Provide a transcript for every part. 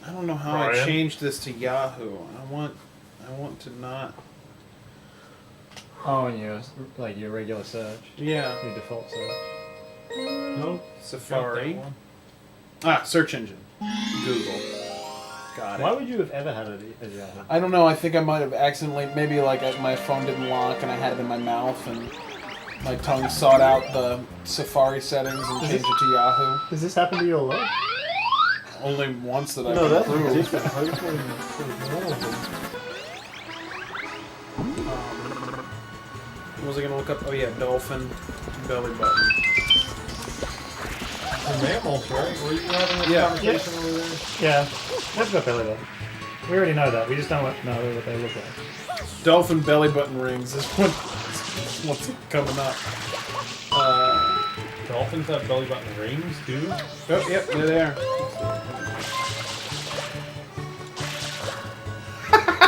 I don't know how I changed this to Yahoo. I want to not. Oh, and your regular search. Yeah. Your default search. Nope. Safari. Search engine. Google. Got it. Why would you have ever had it as Yahoo? I don't know. I think I might have accidentally, maybe like my phone didn't lock and I had it in my mouth and my tongue sought out the Safari settings and changed it to Yahoo. Does this happen to you a lot? Only once that I No, that's proved. different. What was I going to look up? Oh yeah, dolphin belly button. The mammals, right? Were you having a conversation over there? Yeah. They've got belly button. We already know that. We just don't know what they look like. Dolphin belly button rings is what's coming up. Dolphins have belly button rings, too? Oh, yep, they're there.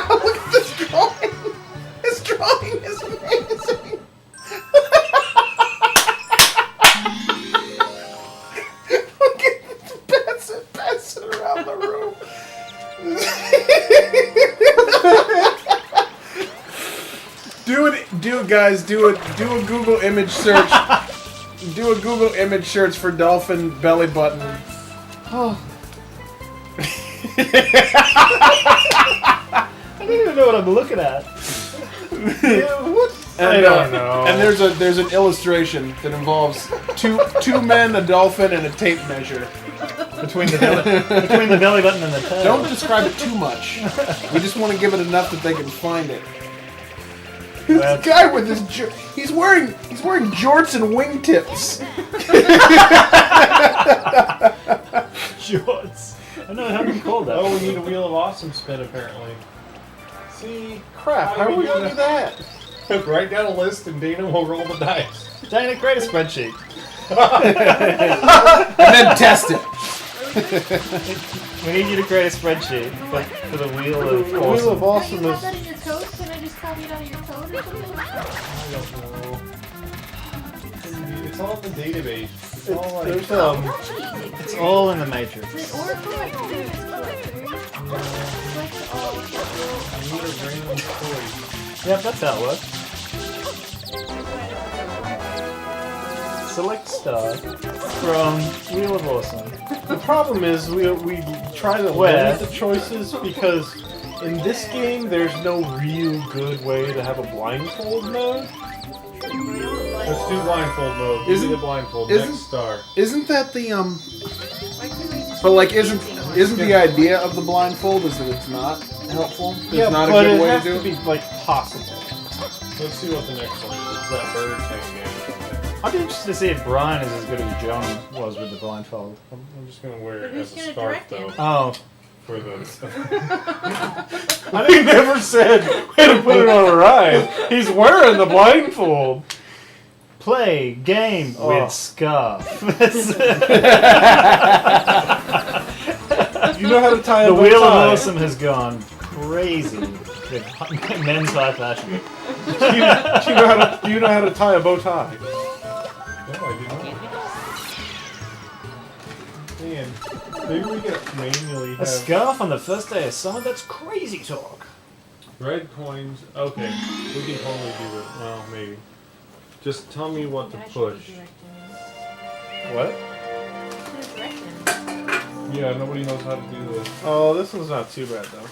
Look at this drawing! This drawing is amazing! Look at it, pass it around the room. Do it, guys. Do a Google image search. Do a Google image search for dolphin belly button. Oh. I don't even know what I'm looking at. What? And, I don't know. And there's an illustration that involves two men, a dolphin, and a tape measure. Between the belly button and the tail. Don't describe it too much. We just want to give it enough that they can find it. This guy with his he's wearing jorts and wingtips. Jorts. I don't know how you call that. Oh, we need a Wheel of Awesome spin, apparently. See? Crap, how are we going to do that? Write down a list and Dana will roll the dice. Dana, create a spreadsheet. And then test it. We need you to create a spreadsheet for the Wheel of Awesome. The Wheel of Awesome Do you have is... that in your code? Can I just copy it out of your code or something? I don't know. It's all in the database. It's all like... There's, That's easy. it's all in the matrix. Is it Oracle or Experience Collector? I need a random choice. Yep, that's how it works. Select star from Wheel of Awesome. The problem is we try to Where? limit the choices because in this game there's no real good way to have a blindfold mode. Let's do blindfold mode. Give me the blindfold. Next star. Isn't that the But like, isn't the idea of the blindfold is that it's not helpful? It's not a but good it way has to do to it. be like possible. Let's see what the next one is. It's that bird thing again. I'd be interested to see if Brian is as good as John was with the blindfold. I'm just gonna wear it But as who's a gonna scarf direct though. him? Oh. For the. I never said way to put it on a ride. He's wearing the blindfold. Play game with scarf. You know how to tie a The bow Wheel of tie. Awesome has gone crazy with men's high fashion. Do you know how to tie a bow tie? No, I do not. Man, maybe we could manually A have scarf on the first day of summer? That's crazy talk. red coins. Okay, we can totally do it. Well, maybe. Just tell me what to push. What? Yeah, nobody knows how to do this. Oh, this one's not too bad though.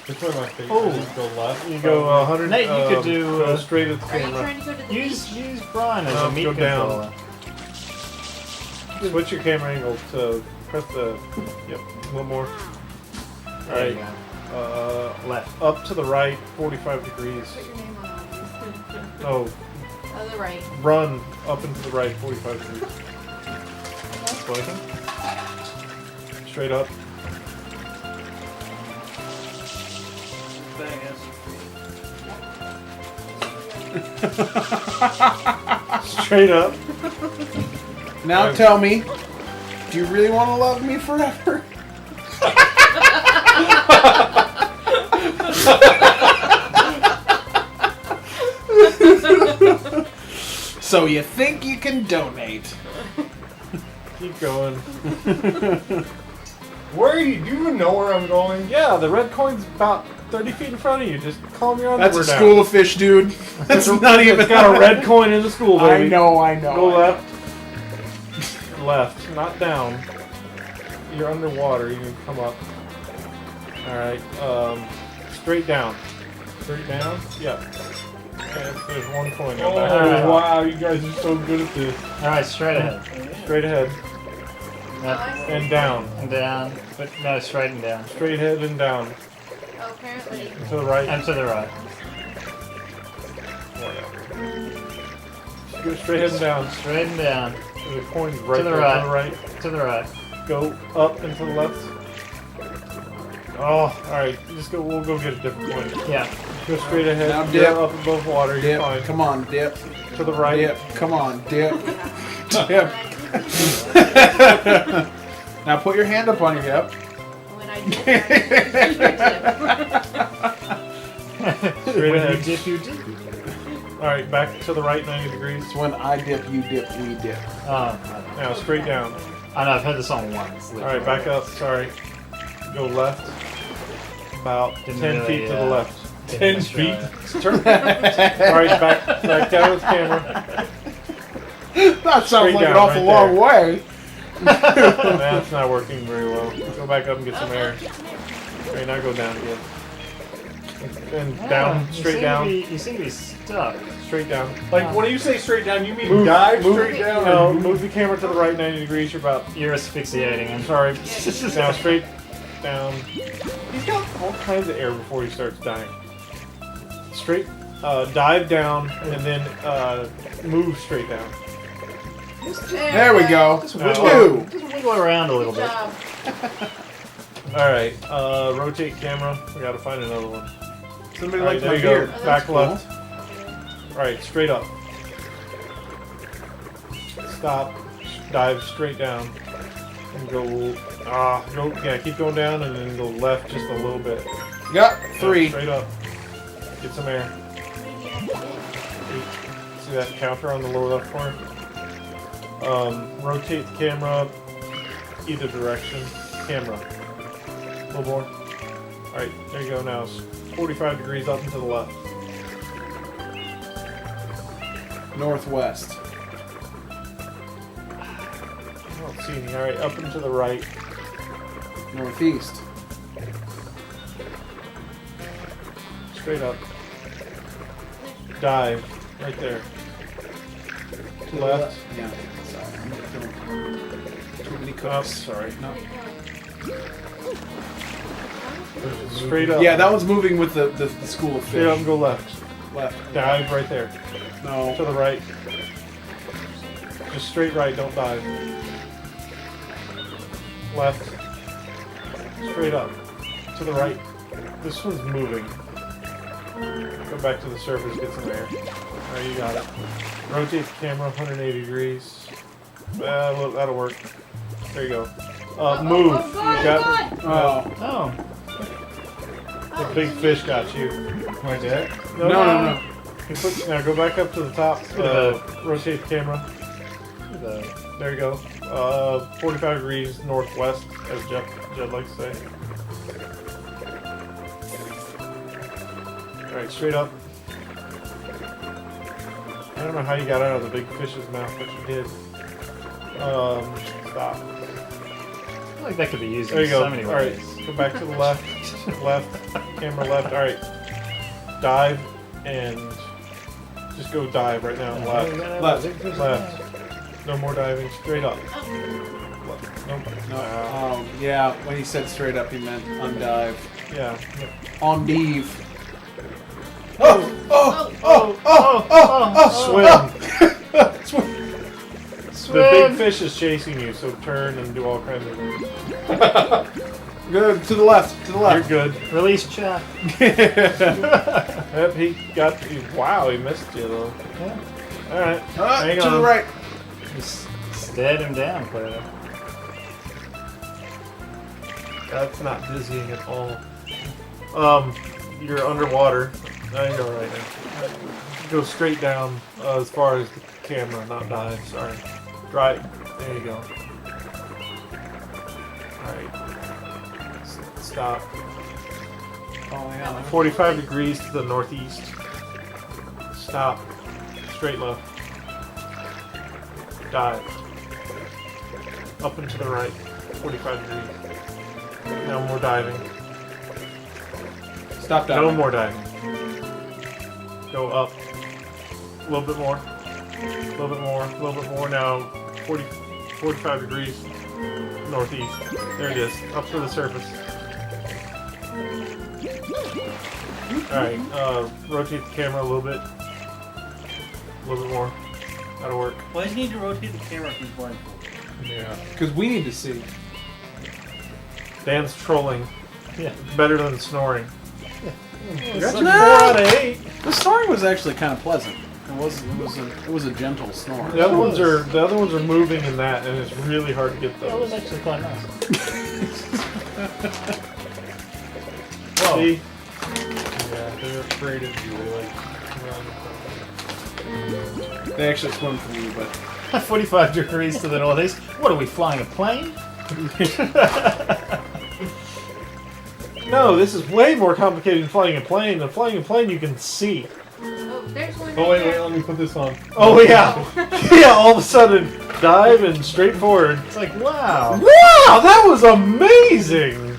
Which way am I facing? Oh. You go left. You go 100. Nate, you could do go straight at the Are you camera. trying to go to the use Brian as a meat go down. controller. Switch your camera angle to press the. Yep, one more. There you Alright. go. Left. Up to the right, 45 degrees. Put your name on it. Oh, Oh, the right. run up and to the right, 45 degrees. Working. Straight up. Straight up. Now tell me, do you really want to love me forever? So you think you can donate? Keep going. Where are you? Do you even know where I'm going? Yeah, the red coin's about 30 feet in front of you. Just calm your That's underwear a down. school of fish, dude. That's not even. It's got a red coin in the school, baby. I know. Go left. Left, not down. You're underwater. You can come up. All right. Straight down. Straight down. Yeah. And there's one coin. Oh Alright. wow! You guys are so good at this. All right, straight ahead. Straight ahead Yep. and down. And down, but no, straight and down. Straight ahead and down. Oh, apparently. To the right. And to the right. Go straight ahead and down. Straight and down. The coin's right To the there, right. To the right. To the right. Go up and to the left. Oh, alright. Just go. We'll go get a different coin. Yeah. Go straight ahead. Now You're dip. up above water. You're Dip. fine. Come on, dip. To the right. Dip. Come on, dip. Dip. Now put your hand up on your hip. When I dip, Straight When ahead. you dip, you dip. Alright, back to the right 90 degrees. It's when I dip, you dip, we dip. Oh, Now straight down. I know, I've heard the song once. Alright, back up. Sorry. Go left. About Didn't 10 really, feet to the left. didn't 10 feet? try. Turn. Alright, back down with the camera. That sounds Straight like an down, awful right long way. That's not working very well. Go back up and get some air. Alright, now go down again. And down, straight down. You seem to be stuck. Straight down. Like, when you say straight down, you mean Move- dive move- straight down? No, Or move the camera to the right 90 degrees. You're about. You're asphyxiating him. Sorry. Now straight down. He's got all kinds of air before he starts dying. Straight, dive down and then move straight down. There we go. Just No. wiggle, Two. just wiggle around a little Good bit. job. All right. Rotate camera. We gotta find another one. Somebody All right, likes there my you beard. go. Oh, Back that's left. All right, straight up. Stop. Dive straight down. And go. Go. Yeah, keep going down and then go left just a little bit. Yep, Yeah, 3. straight up. Get some air. See that counter on the lower left corner? Rotate the camera either direction. Camera. A little more. Alright, there you go now. It's 45 degrees up and to the left. Northwest. I don't see any. Alright, up and to the right. Northeast. Straight up. Dive. Right there. Left. Yeah. Sorry. I'm doing too many Up. cooks. Sorry. No. Straight up. Yeah, that one's moving with the school of Straight up fish. and go left. Left. Dive right there. No. To the right. Just straight right, don't dive. Left. Straight up. To the right. This one's moving. Go back to the surface, get some air. Alright, you got it. Rotate the camera 180 degrees. That'll work. There you go. Move. Oh, God, You got Oh. Oh. the big fish got you. Wait, did it? No, no. You now go back up to the top. Rotate the camera. There you go. 45 degrees northwest, as Jed likes to say. Alright, straight up. I don't know how you got out of the big fish's mouth, but you did. Stop. I feel like that could be used There in you go. so many Alright, ways. go back to the left. Left. Camera left. Alright. Dive and just go dive right now. Left. Left. No more diving. Straight up. Left. Nope. No. Yeah, when he said straight up, he meant undive. Yeah. Endive. Oh! Oh! Oh! Oh! Oh! Swim. Swim. The big fish is chasing you, so turn and do all kinds of things. Good. To the left. To the You're left. good. Release chat. Yep, he got you. Wow, he missed you though. Yeah. Alright. Hang to on. the right. Just stared him down, clearly. That's not dizzying at all. You're underwater. No, you're alright now. Go straight down as far as the camera, not dive. Sorry. Right. There you go. Alright. Stop. Falling out. 45 degrees to the northeast. Stop. Straight left. Dive. Up and to the right. 45 degrees. No more diving. Stop diving. No more diving. Go up. A little bit more. A little bit more. A little bit more. Now 45 degrees northeast. There it is. Up to the surface. Alright, rotate the camera a little bit. A little bit more. That'll work. Why do you need to rotate the camera if he's blindfolded? Yeah. Because we need to see. Dan's trolling. Yeah. Better than snoring. That's No! 4 out of 8. The snoring was actually kind of pleasant. It was a gentle snore. The other ones are moving in that, and it's really hard to get That was those. actually quite nice. Whoa. See? Yeah, they're creative. They like run. They actually swim for you, but 45 degrees to the northeast. What are we flying a plane? No, this is way more complicated than flying a plane. The flying a plane you can see. Oh, there's one. Oh right wait, there. let me put this on. Oh yeah, yeah. All of a sudden, dive and straight forward. It's like, wow. Wow, that was amazing.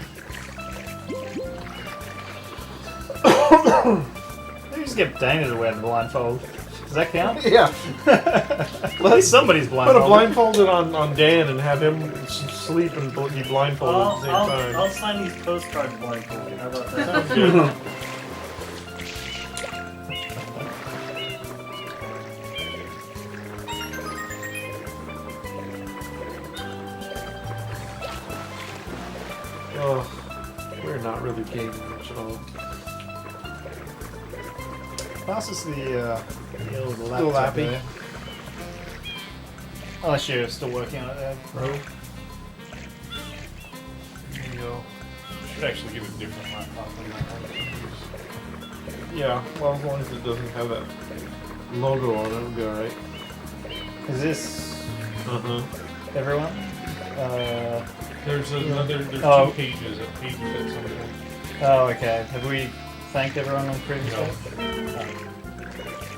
Maybe just get Dana to wear the blindfold. Does that count? Yeah. At least somebody's Put blindfolded. a blindfolded on Dan and have him sleep and be blindfolded at the same time. I'll sign these postcards blindfolded. How about that? Sounds good. Oh, we're not really gaming much at all. Pass us the old Still laptop lappy. there. Unless you're still working on it there, bro. There you go. Should actually get a different laptop than that one. Yeah, well, as long as it doesn't have that logo on it, it'll be alright. Is this Uh-huh. everyone? There's another. There's Oh. 2 pages. A page at some point. Oh, okay. Have we thanked everyone on previous No. days? I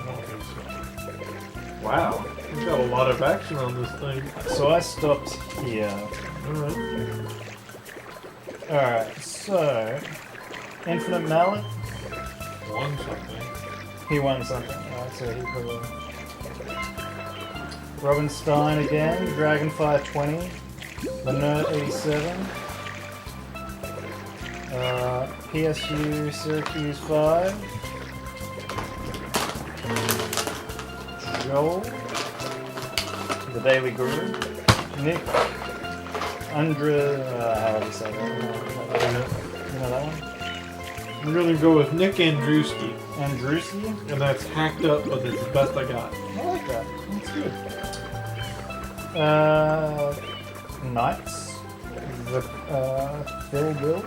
don't think so. Wow, we've got a lot of action on this thing. So I stopped here. Alright. Alright, so Infinite Mallet, One something. he won something. Alright, so he probably Robin Stein again, Dragonfire 20, Lanert 87, PSU Syracuse 5, Joel, The Daily Guru, Nick, Andra, how do you say that? You know that one? I'm gonna go with Nick Andrewski, Andruski? and that's hacked up, but it's the best I got. I like that. That's good. Knights. The Phil Bill,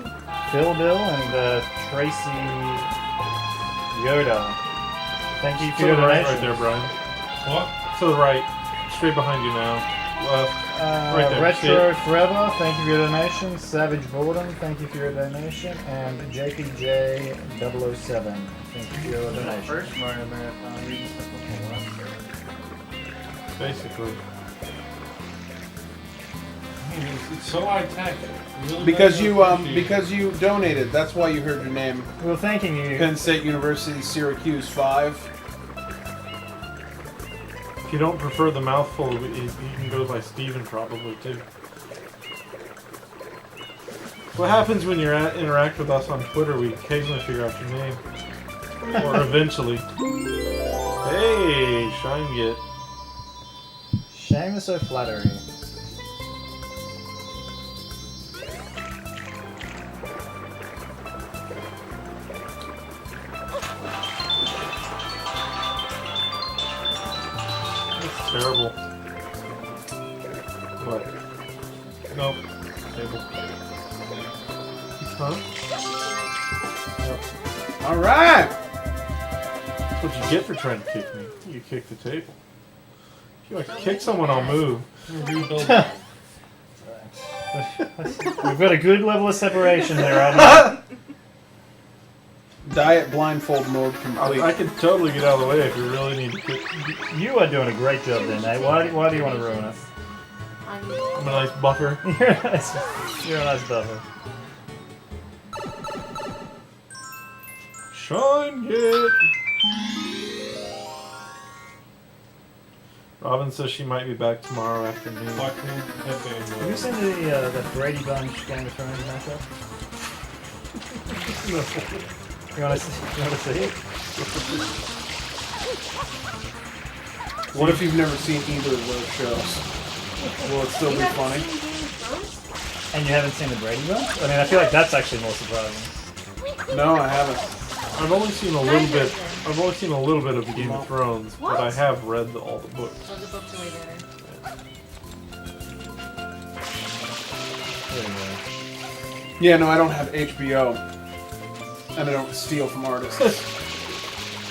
and Tracy Yoda. Thank you for To your the right, donation. right there, Brian. What? To the right, straight behind you now. Left. Right there, Retro Forever, thank you for your donation. Savage Borden, thank you for your donation. And JPJ007, thank you for your donation. First Mario Marathon, reading stuff before. Basically. I mean, it's so high tech. Really because nice you appreciate it. because you donated, that's why you heard your name. Well, thanking you. Penn State University, Syracuse 5. If you don't prefer the mouthful, you can go by Steven probably too. What happens when you interact with us on Twitter? We occasionally figure out your name. Or eventually. Hey, Shine Get. Shame is so flattering. That's terrible. What? Nope. Table. Huh? All right. That's what you get for trying to kick me. You kick the table. If you like to kick someone, I'll move. Rebuild. We've got a good level of separation there right now. Diet blindfold mode complete. I could totally get out of the way if you really need to. You are doing a great job there, Nate. Why do you want to ruin us? I'm a nice buffer. You're a nice buffer. Shine it. Robin says she might be back tomorrow afternoon. Black Man, Headband. Have you seen the Brady Bunch Game of Thrones matchup? You want to see it? What if you've never seen either of those shows? Will it still You be haven't funny? seen Game of Thrones? And you haven't seen the Brady Bunch? I mean, I feel like that's actually more surprising. No, I haven't. I've only seen a little bit. I've only seen a little bit of Game of Thrones, but I have read all the books. So the books are way better. Yeah, no, I don't have HBO. And I don't steal from artists.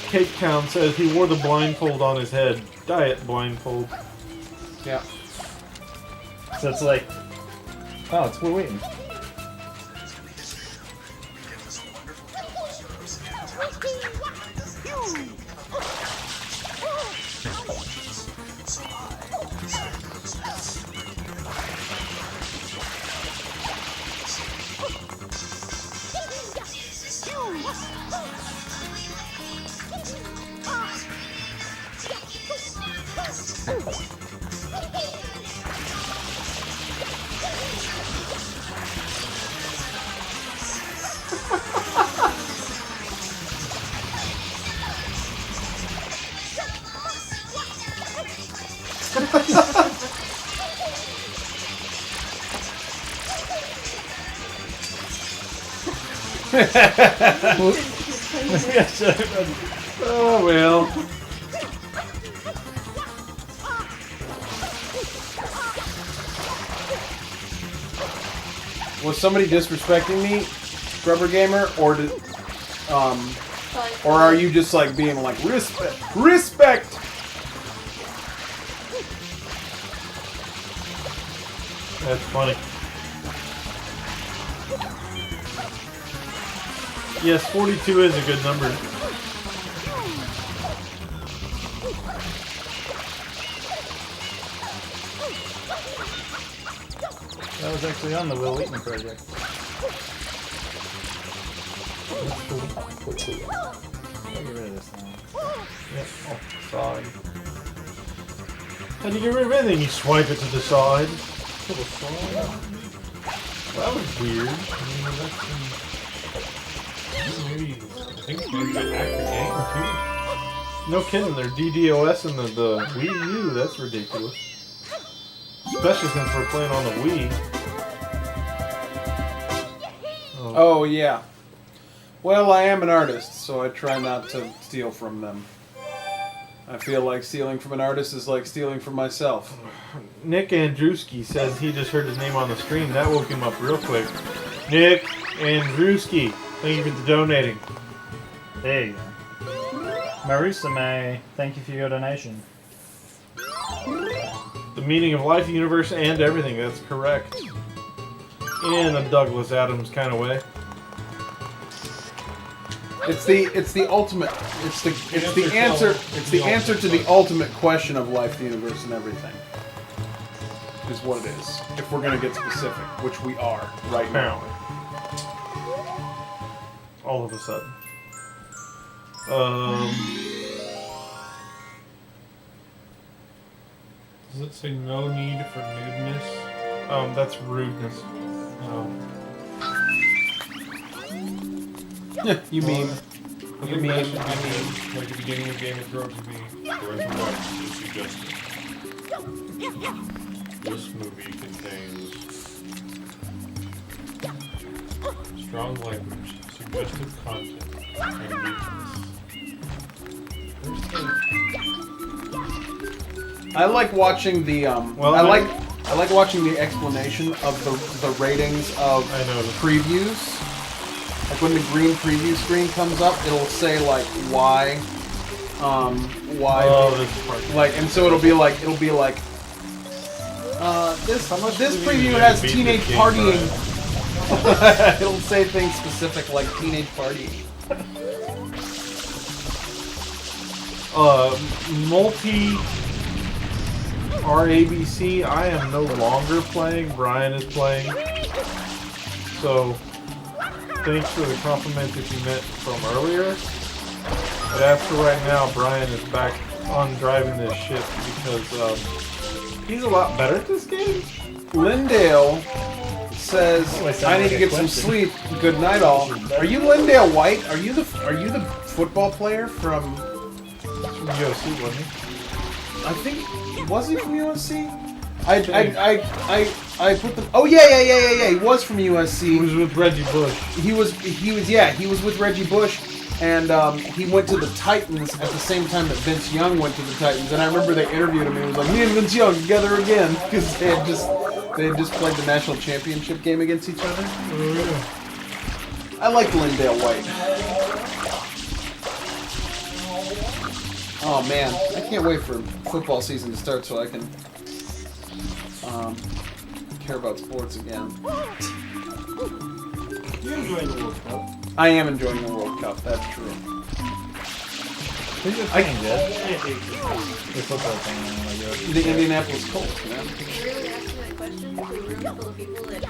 Cake Town says he wore the blindfold on his head. Diet blindfold. Yeah. So it's like, oh, it's Will Wheaton. Oh, well. Was somebody disrespecting me, Scrubber Gamer, or did, or are you just like being like respect? That's funny. Yes, 42 is a good number. That was actually on the Will Wheaton project. Get rid of this now. Yep, off the side. How do you get rid of anything? You swipe it to the side. To the side. Well, that was weird. I think maybe they hacked the game too. No kidding, they're DDoS in the Wii U. That's ridiculous. Especially since we're playing on the Wii. Oh yeah. Well, I am an artist, so I try not to steal from them. I feel like stealing from an artist is like stealing from myself. Nick Andrewski says he just heard his name on the stream. That woke him up real quick. Nick Andrewski, thank you for donating. There you go. Marisa May, thank you for your donation. The meaning of life, universe, and everything. That's correct. In a Douglas Adams kind of way. It's the ultimate. It's the answer to the ultimate question of life, the universe, and everything. Is what it is. If we're gonna get specific, which we are right now. All of a sudden. Does it say no need for nudeness? That's rudeness. No. You mean? I think that should be like the beginning of Game of Thrones would be George Martin suggested. This movie contains strong language, suggestive content, and weakness. I like watching the Well, I like watching the explanation of the ratings of I know. previews. Like when the green preview screen comes up, it'll say like why. Oh, this part. Like, and so it'll be like This much this do we preview need to has beat teenage this game, partying. It'll say things specific like teenage partying. Multi RABC, I am no longer playing. Brian is playing. So, thanks for the compliment that you meant from earlier. But as for right now, Brian is back on driving this ship because he's a lot better at this game. Lindale says, sounds "I need like to a get some question. sleep. Good night, all." Are you Lindale White? Are you the football player from? From USC, wasn't he? I think was he from USC? I put the. Oh yeah. He was from He USC. was with Reggie Bush. He was with Reggie Bush, and he went to the Titans at the same time that Vince Young went to the Titans. And I remember they interviewed him, and he was like, "Me and Vince Young together again," because they had just played the national championship game against each other. Oh, I like Lindale White. Oh man, I can't wait for football season to start so I can care about sports again. You're enjoying the World Cup. I am enjoying the World Cup. That's true. Who's your team, Jed? I hate this. Your football team. Like yours. The Indianapolis Colts, man. Are you really asking that question to a room full of people that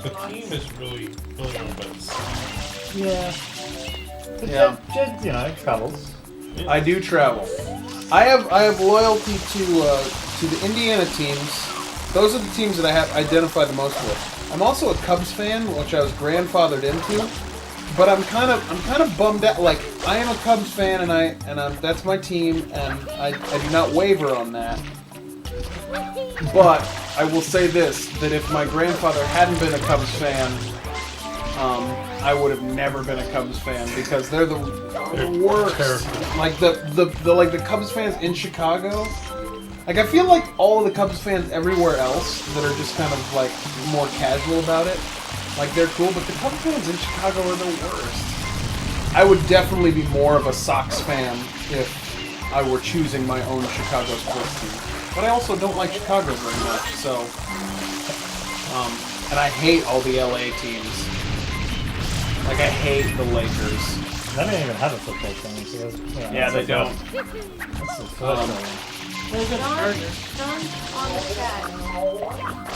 The team is really filling up by itself. Yeah. But Yeah. Jed, you know, travels. I do travel. I have loyalty to the Indiana teams. Those are the teams that I have identified the most with. I'm also a Cubs fan, which I was grandfathered into. But I'm kind of bummed out. Like I am a Cubs fan, and that's my team, and I do not waver on that. But I will say this: that if my grandfather hadn't been a Cubs fan, I would have never been a Cubs fan because they're the worst. Terrible. Like the Cubs fans in Chicago. Like I feel like all of the Cubs fans everywhere else that are just kind of like more casual about it, like they're cool, but the Cubs fans in Chicago are the worst. I would definitely be more of a Sox fan if I were choosing my own Chicago sports team. But I also don't like Chicago very much, so and I hate all the LA teams. Like I hate the Lakers. They don't even have a football team, so Yeah, they don't. That's the first one. John on the chat.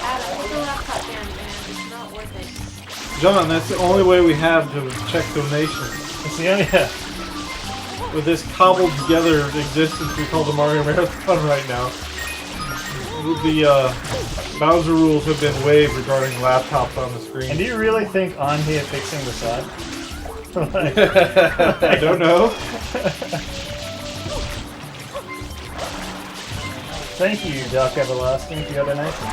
Adam, put the laptop down, man. It's not worth it. John, that's the only way we have to check donations. It's the only, yeah. With this cobbled together existence we call the Mario Marathon right now, the Bowser rules have been waived regarding laptops on the screen. And do you really think I'm here fixing the side? Like, I don't know. thank you, Dark Everlasting, for your donation.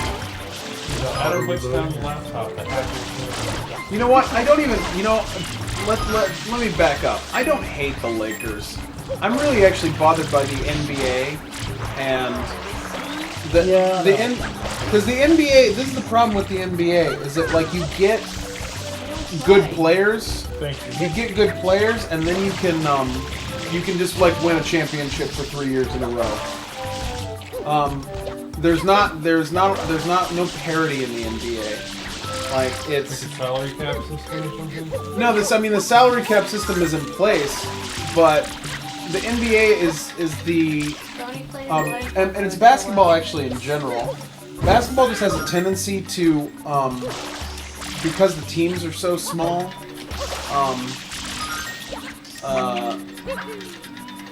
Adam puts down the laptop. The hackers. You know what? I don't even. You know, let me back up. I don't hate the Lakers. I'm really actually bothered by the NBA and because the NBA. This is the problem with the NBA is that like you get good players. Thank you. You get good players, and then you can just like win a championship for 3 years in a row. There's no parity in the NBA. Like it's Like a salary cap system or something? no, the salary cap system is in place, but the NBA is the Tony played and it's basketball actually in general. Basketball just has a tendency to because the teams are so small.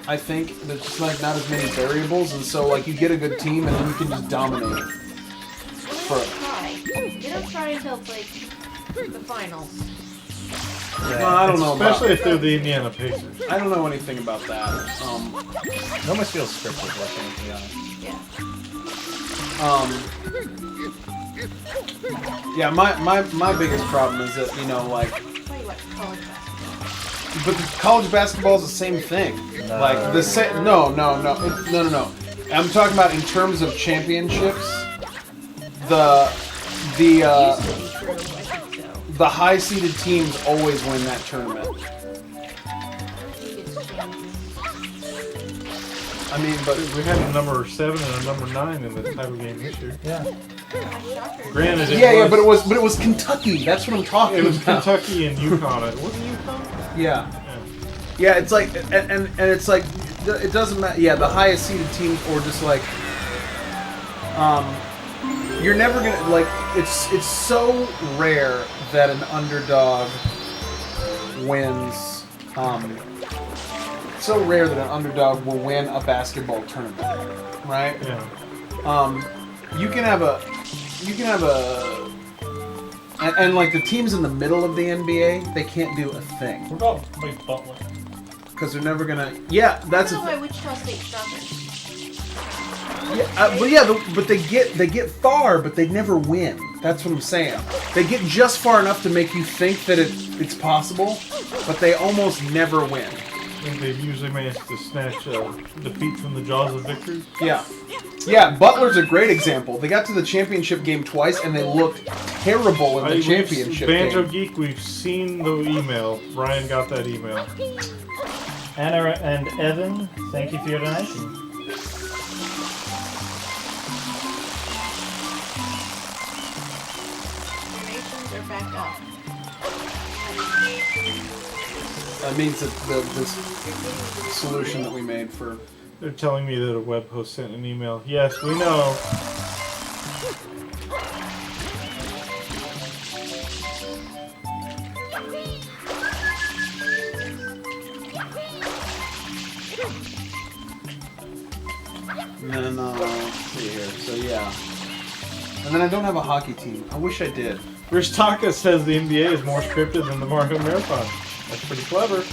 I think there's just like not as many variables, and so like you get a good team and then you can just dominate it. You don't try until it's like the finals. No, I don't know about. Especially if they're the Indiana Pacers. I don't know anything about that. It almost feels scripted watching it, to be honest. Yeah. Yeah, my biggest problem is that, you know, like, Tell you what, college basketball. but the college basketball is the same thing. No. Like the same. No. I'm talking about in terms of championships. Used to be true, I think so. The high-seeded teams always win that tournament. I think it's changed. I mean, but We had a number 7 and a number 9 in this type of game this year. Yeah. Shocker. Granted, yeah, but it was Kentucky. That's what I'm talking it was about. Kentucky and UConn. It wasn't UConn? Yeah. Yeah. Yeah, it's like, and it's like, it doesn't matter. Yeah, the highest seeded team, or just like, you're never gonna like. It's so rare that an underdog wins. It's so rare that an underdog will win a basketball tournament, right? Yeah. You can have a, and like the teams in the middle of the NBA, they can't do a thing. What about like Butler? Because they're never gonna. Yeah, that's I a. don't know why Wichita State's stronger. But they get far, but they never win. That's what I'm saying. They get just far enough to make you think that it's possible, but they almost never win. And they usually manage to snatch defeat from the jaws of victory. Yeah. Yeah, Butler's a great example. They got to the championship game twice, and they looked terrible in the championship Banjo game. Geek, we've seen the email. Brian got that email. Anna and Evan, thank you for your donation. Donations are back up. That means that this solution that we made for. They're telling me that a web host sent an email. Yes, we know. And then, let's see here. So, yeah. And then I don't have a hockey team. I wish I did. Rich Taka says the NBA is more scripted than the Mario Marathon. That's pretty clever.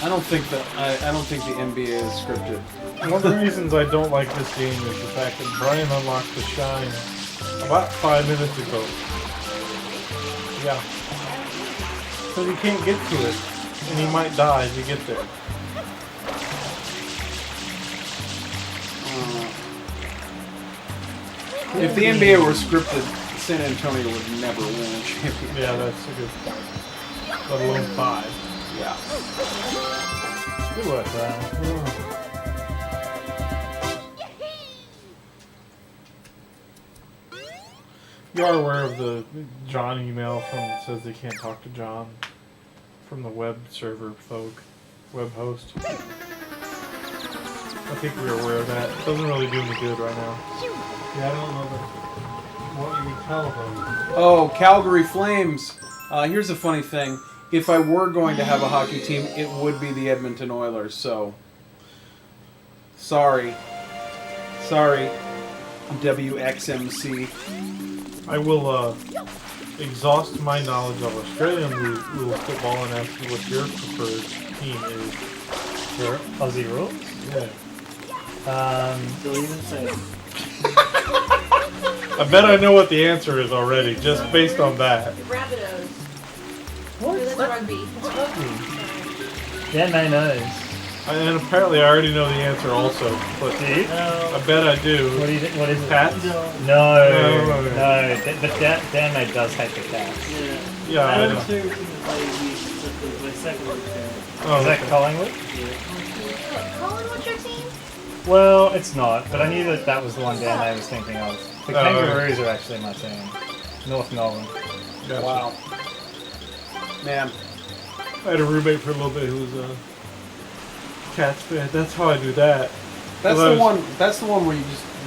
I don't think the NBA is scripted. One of the reasons I don't like this game is the fact that Brian unlocked the shine about 5 minutes ago. Yeah. Because he can't get to it, and he might die if he gets there. If the NBA were scripted, San Antonio would never win a championship. Yeah, that's a good point. Let alone 5. Yeah. Good work, Brian. You are aware of the John email from says they can't talk to John from the web server folk, web host. I think we're aware of that. It doesn't really do any good right now. Yeah, I don't know what you would tell them. Oh, Calgary Flames. Here's a funny thing. If I were going to have a hockey team, it would be the Edmonton Oilers, so... Sorry. WXMC. I will exhaust my knowledge of Australian rules football and ask you what your preferred team is. Your Aussie rules? Yeah. Don't even say it. I bet I know what the answer is already, just based on that. Rabbitohs. What? That's rugby. Yeah, no knows. And apparently I already know the answer also, but Do you? I bet I do. What is it? What is it? Cats? No. No. But Dan does hate the cats. Yeah. Yeah, I I know. don't say everything is my second one. Oh, Is that okay. Collingwood? Colin, what's your team? Well, it's not, but I knew that was the one Dan was thinking of. The Oh, Kangaroos are actually my team. North Melbourne. Gotcha. Wow. Man. I had a roommate for a little bit who was a Cats fan. That's how I do that. That's Well, the one. That's the one where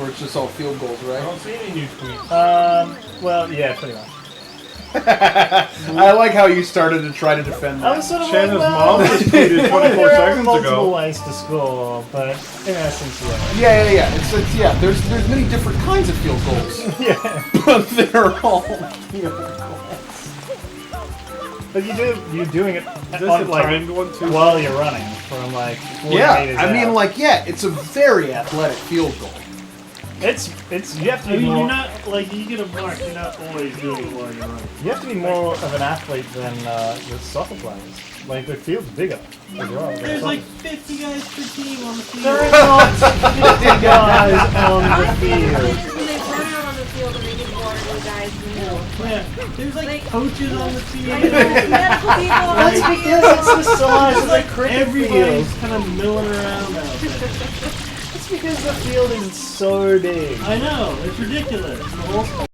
it's just all field goals, I right? don't see any new tweets. Well, yeah, pretty much. I like how you started to try to defend I that. was sort of Shanna's like, mom well, just tweeted 24 there are seconds multiple ago. ways to score, but in essence, yeah. Yeah. It's There's many different kinds of field goals, Yeah. but they're all field goals. But you're doing it Is this a on, like, timed one too? while you're running from like 40 Yeah, meters I mean, out. like, it's a very athletic field goal. it's you have to I be mean, more, you're not, like, you get a mark, you're not always doing it while you're running. you have to be more of an athlete than the soccer players. Like the field's bigger as well. There's like 50 guys per team on the field. there are not 50 guys on the My favorite field. is when they run out on the field and they get bored of the guys in the middle. Yeah. There's like coaches on the team. I know, medical people. That's like, because it's the size of the Like cricket everybody's field. kind of milling around out there. It's because the field is so big. I know, it's ridiculous. The whole